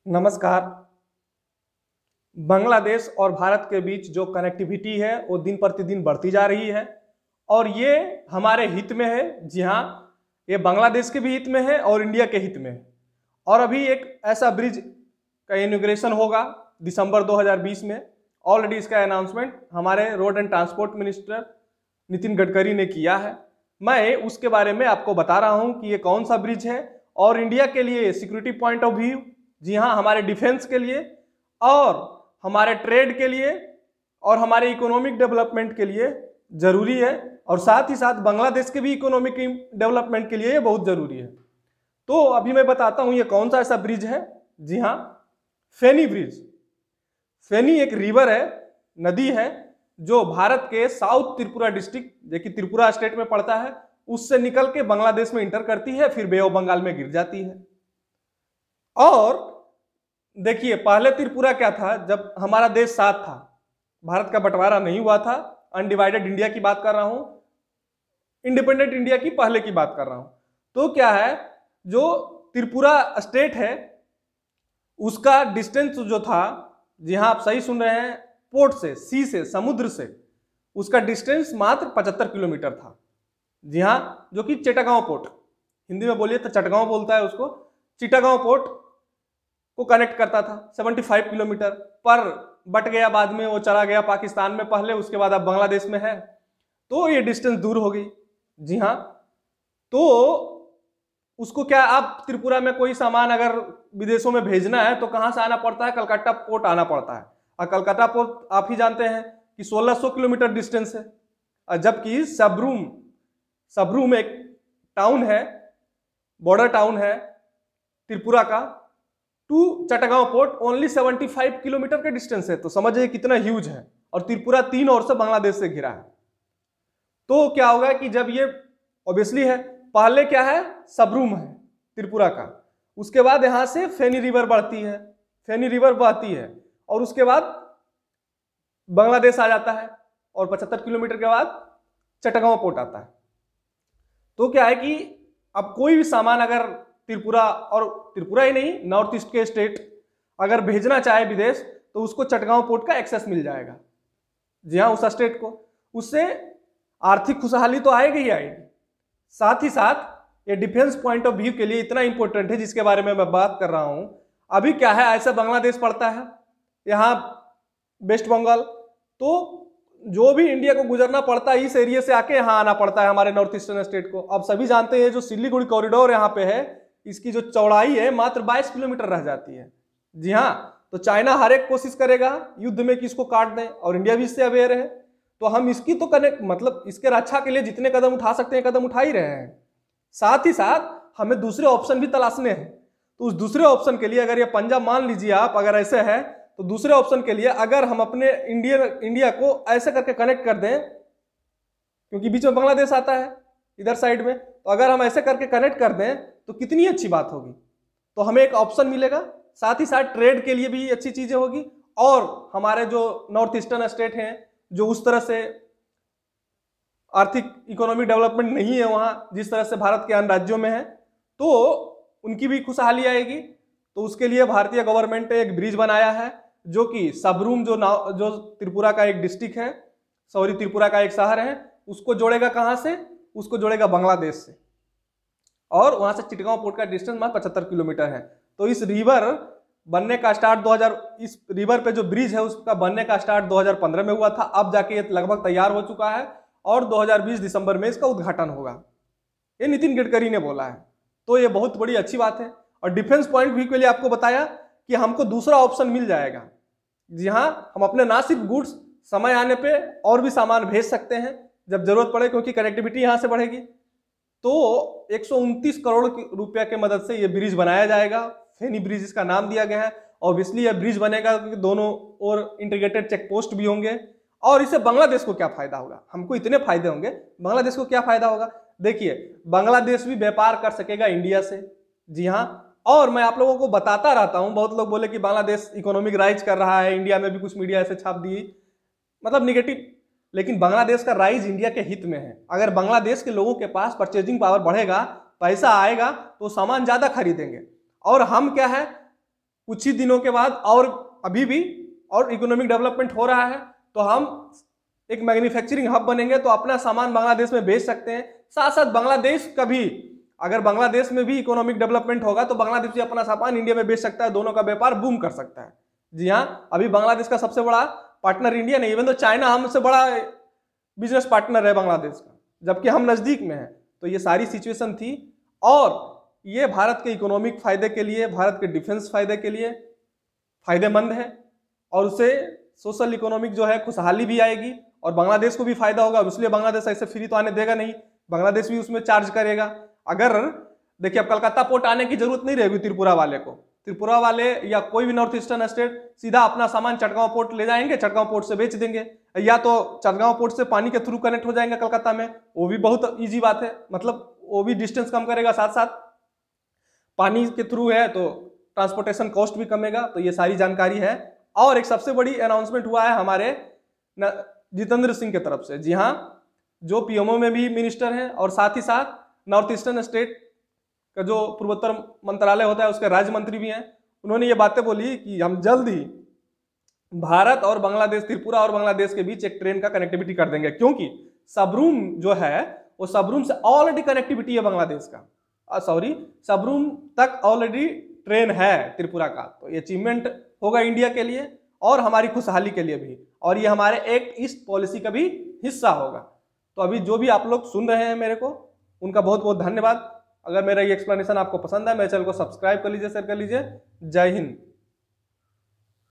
नमस्कार। बांग्लादेश और भारत के बीच जो कनेक्टिविटी है वो दिन प्रतिदिन बढ़ती जा रही है और ये हमारे हित में है। जी हाँ, ये बांग्लादेश के भी हित में है और इंडिया के हित में है। और अभी एक ऐसा ब्रिज का इनॉग्रेशन होगा दिसंबर 2020 में। ऑलरेडी इसका अनाउंसमेंट हमारे road and transport minister Nitin Gadkari ने किया है। मैं उसके बारे में आपको बता रहा हूँ कि ये कौन सा ब्रिज है और इंडिया के लिए सिक्योरिटी पॉइंट ऑफ व्यू, जी हाँ, हमारे डिफेंस के लिए और हमारे ट्रेड के लिए और हमारे इकोनॉमिक डेवलपमेंट के लिए जरूरी है और साथ ही साथ बांग्लादेश के भी इकोनॉमिक डेवलपमेंट के लिए ये बहुत जरूरी है। तो अभी मैं बताता हूँ ये कौन सा ऐसा ब्रिज है। जी हाँ, फेनी ब्रिज। फेनी एक रिवर है, नदी है, जो भारत के साउथ त्रिपुरा डिस्ट्रिक्ट, जो कि त्रिपुरा स्टेट में पड़ता है, उससे निकल के बांग्लादेश में इंटर करती है, फिर बे ऑफ बंगाल में गिर जाती है। और देखिए, पहले त्रिपुरा क्या था, जब हमारा देश साथ था, भारत का बंटवारा नहीं हुआ था, अनडिवाइडेड इंडिया की बात कर रहा हूं, इंडिपेंडेंट इंडिया की पहले की बात कर रहा हूं। तो क्या है, जो त्रिपुरा स्टेट है उसका डिस्टेंस जो था, जी हाँ आप सही सुन रहे हैं, पोर्ट से, सी से, समुद्र से, उसका डिस्टेंस मात्र 75 किलोमीटर था। जी हाँ, जो कि चिटागांव पोर्ट, हिंदी में बोलिए तो चटगांव बोलता है उसको, चिटागांव पोर्ट को कनेक्ट करता था। 75 किलोमीटर पर बट गया, बाद में वो चला गया पाकिस्तान में पहले, उसके बाद अब बांग्लादेश में है, तो ये डिस्टेंस दूर हो गई। जी हाँ, तो उसको क्या, आप त्रिपुरा में कोई सामान अगर विदेशों में भेजना है तो कहां से आना पड़ता है, कलकत्ता पोर्ट आना पड़ता है। और कलकत्ता पोर्ट आप ही जानते हैं कि 1600 किलोमीटर डिस्टेंस है। और जबकि सबरूम एक टाउन है, बॉर्डर टाउन है त्रिपुरा का, to Chittagong port only 75 kilometre का डिस्टेंस है। तो समझिए कितना ह्यूज है। और त्रिपुरा तीन ओर से बांग्लादेश से घिरा है। तो क्या होगा कि जब ये ऑब्वियसली है, पहले क्या है, सबरूम है त्रिपुरा का, उसके बाद यहां से फेनी रिवर बढ़ती है, फेनी रिवर बहती है और उसके बाद बांग्लादेश आ जाता है और 75 किलोमीटर के बाद चटगांव पोर्ट आता है। तो क्या है कि अब कोई भी सामान अगर त्रिपुरा, और त्रिपुरा ही नहीं, नॉर्थ ईस्ट के स्टेट अगर भेजना चाहे विदेश, तो उसको चटगांव पोर्ट का एक्सेस मिल जाएगा। जी हाँ, उस स्टेट को, उससे आर्थिक खुशहाली तो आएगी ही आएगी, साथ ही साथ ये डिफेंस पॉइंट ऑफ व्यू के लिए इतना इंपॉर्टेंट है, जिसके बारे में मैं बात कर रहा हूं। अभी क्या है, ऐसा बांग्लादेश पड़ता है यहाँ वेस्ट बंगाल, तो जो भी इंडिया को गुजरना पड़ता है इस एरिया से आके यहाँ आना पड़ता है हमारे नॉर्थ ईस्टर्न स्टेट को। अब सभी जानते हैं जो सिलीगुड़ी कॉरिडोर यहाँ पे है, इसकी जो चौड़ाई है मात्र 22 किलोमीटर रह जाती है। जी हाँ, तो चाइना हर एक कोशिश करेगा युद्ध में कि इसको काट दें, और इंडिया भी इससे अवेयर है। तो हम इसकी तो मतलब इसके रक्षा के लिए जितने कदम उठा सकते हैं कदम उठा ही रहे हैं। साथ ही साथ हमें दूसरे ऑप्शन भी तलाशने हैं। तो उस दूसरे ऑप्शन के लिए, अगर ये पंजाब मान लीजिए आप, अगर ऐसे है, तो दूसरे ऑप्शन के लिए अगर हम अपने इंडिया को ऐसे करके कनेक्ट कर दें, क्योंकि बीच में बांग्लादेश आता है इधर साइड में, तो अगर हम ऐसे करके कनेक्ट कर दें तो कितनी अच्छी बात होगी। तो हमें एक ऑप्शन मिलेगा, साथ ही साथ ट्रेड के लिए भी अच्छी चीजें होगी, और हमारे जो नॉर्थ ईस्टर्न स्टेट हैं जो उस तरह से आर्थिक इकोनॉमिक डेवलपमेंट नहीं है वहां जिस तरह से भारत के अन्य राज्यों में है, तो उनकी भी खुशहाली आएगी। तो उसके लिए भारतीय गवर्नमेंट ने एक ब्रिज बनाया है, जो कि सबरूम जो त्रिपुरा का एक डिस्ट्रिक्ट है, सॉरी त्रिपुरा का एक शहर है, उसको जोड़ेगा कहां से, उसको जोड़ेगा बांग्लादेश से, और वहां से चिटगांव पोर्ट का डिस्टेंस मात्र 75 किलोमीटर है। तो इस रिवर बनने का स्टार्ट इस रिवर पे जो ब्रिज है उसका बनने का स्टार्ट 2015 में हुआ था। अब जाके ये लगभग तैयार हो चुका है और 2020 दिसंबर में इसका उद्घाटन होगा, ये नितिन गडकरी ने बोला है। तो ये बहुत बड़ी अच्छी बात है। और डिफेंस पॉइंट व्यू के लिए आपको बताया कि हमको दूसरा ऑप्शन मिल जाएगा। जी हाँ, हम अपने ना सिर्फ गुड्स, समय आने पे और भी सामान भेज सकते हैं जब जरूरत पड़े, क्योंकि कनेक्टिविटी यहाँ से बढ़ेगी। तो 129 करोड़ रुपया के मदद से ये ब्रिज बनाया जाएगा, फेनी ब्रिज इसका नाम दिया गया है। ऑब्वियसली यह ब्रिज बनेगा क्योंकि दोनों ओर इंटीग्रेटेड चेक पोस्ट भी होंगे। और इससे बांग्लादेश को क्या फायदा होगा, हमको इतने फायदे होंगे, बांग्लादेश को क्या फायदा होगा। देखिए, बांग्लादेश भी व्यापार कर सकेगा इंडिया से। जी हाँ, और मैं आप लोगों को बताता रहता हूं, बहुत लोग बोले कि बांग्लादेश इकोनॉमिक राइज कर रहा है, इंडिया में भी कुछ मीडिया ऐसे छाप दी, मतलब निगेटिव, लेकिन बांग्लादेश का राइज इंडिया के हित में है। अगर बांग्लादेश के लोगों के पास परचेजिंग पावर बढ़ेगा, पैसा आएगा, तो सामान ज्यादा खरीदेंगे। और हम क्या है, कुछ ही दिनों के बाद और अभी भी और इकोनॉमिक डेवलपमेंट हो रहा है, तो हम एक मैन्युफैक्चरिंग हब बनेंगे तो अपना सामान बांग्लादेश में बेच सकते हैं। साथ साथ बांग्लादेश का भी, अगर बांग्लादेश में भी इकोनॉमिक डेवलपमेंट होगा तो बांग्लादेश भी अपना सामान इंडिया में बेच सकता है, दोनों का व्यापार बूम कर सकता है। जी हाँ, अभी बांग्लादेश का सबसे बड़ा पार्टनर इंडिया नहीं, इवन तो चाइना हमसे बड़ा बिजनेस पार्टनर है बांग्लादेश का, जबकि हम नजदीक में हैं। तो ये सारी सिचुएशन थी और ये भारत के इकोनॉमिक फायदे के लिए, भारत के डिफेंस फायदे के लिए फायदेमंद है, और उससे सोशल इकोनॉमिक जो है खुशहाली भी आएगी और बांग्लादेश को भी फायदा होगा। इसलिए बांग्लादेश ऐसे फ्री तो आने देगा नहीं, बांग्लादेश भी उसमें चार्ज करेगा। अगर देखिए, अब कलकत्ता पोर्ट आने की जरूरत नहीं रहेगी त्रिपुरा वाले को, त्रिपुरा वाले या कोई भी नॉर्थ ईस्टर्न स्टेट सीधा अपना सामान चटगांव पोर्ट ले जाएंगे, चटगांव पोर्ट से बेच देंगे, या तो चटगांव पोर्ट से पानी के थ्रू कनेक्ट हो जाएंगे कलकत्ता में, वो भी बहुत ईजी बात है, मतलब वो भी डिस्टेंस कम करेगा, साथ साथ पानी के थ्रू है तो ट्रांसपोर्टेशन कॉस्ट भी कमेगा। तो ये सारी जानकारी है। और एक सबसे बड़ी अनाउंसमेंट हुआ है हमारे जितेंद्र सिंह की तरफ से। जी हाँ, जो पीएमओ में भी मिनिस्टर हैं और साथ ही साथ नॉर्थ ईस्टर्न स्टेट का जो पूर्वोत्तर मंत्रालय होता है उसके राज्य मंत्री भी हैं। उन्होंने ये बातें बोली कि हम जल्द ही भारत और बांग्लादेश, त्रिपुरा और बांग्लादेश के बीच एक ट्रेन का कनेक्टिविटी कर देंगे, क्योंकि सबरूम जो है वो सबरूम से ऑलरेडी कनेक्टिविटी है बांग्लादेश का, सॉरी सबरूम तक ऑलरेडी ट्रेन है त्रिपुरा का। तो ये अचीवमेंट होगा इंडिया के लिए और हमारी खुशहाली के लिए भी, और ये हमारे एक्ट ईस्ट पॉलिसी का भी हिस्सा होगा। तो अभी जो भी आप लोग सुन रहे हैं मेरे को, उनका बहुत बहुत धन्यवाद। अगर मेरा ये एक्सप्लेनेशन आपको पसंद है, मेरे चैनल को सब्सक्राइब कर लीजिए, शेयर कर लीजिए। जय हिंद।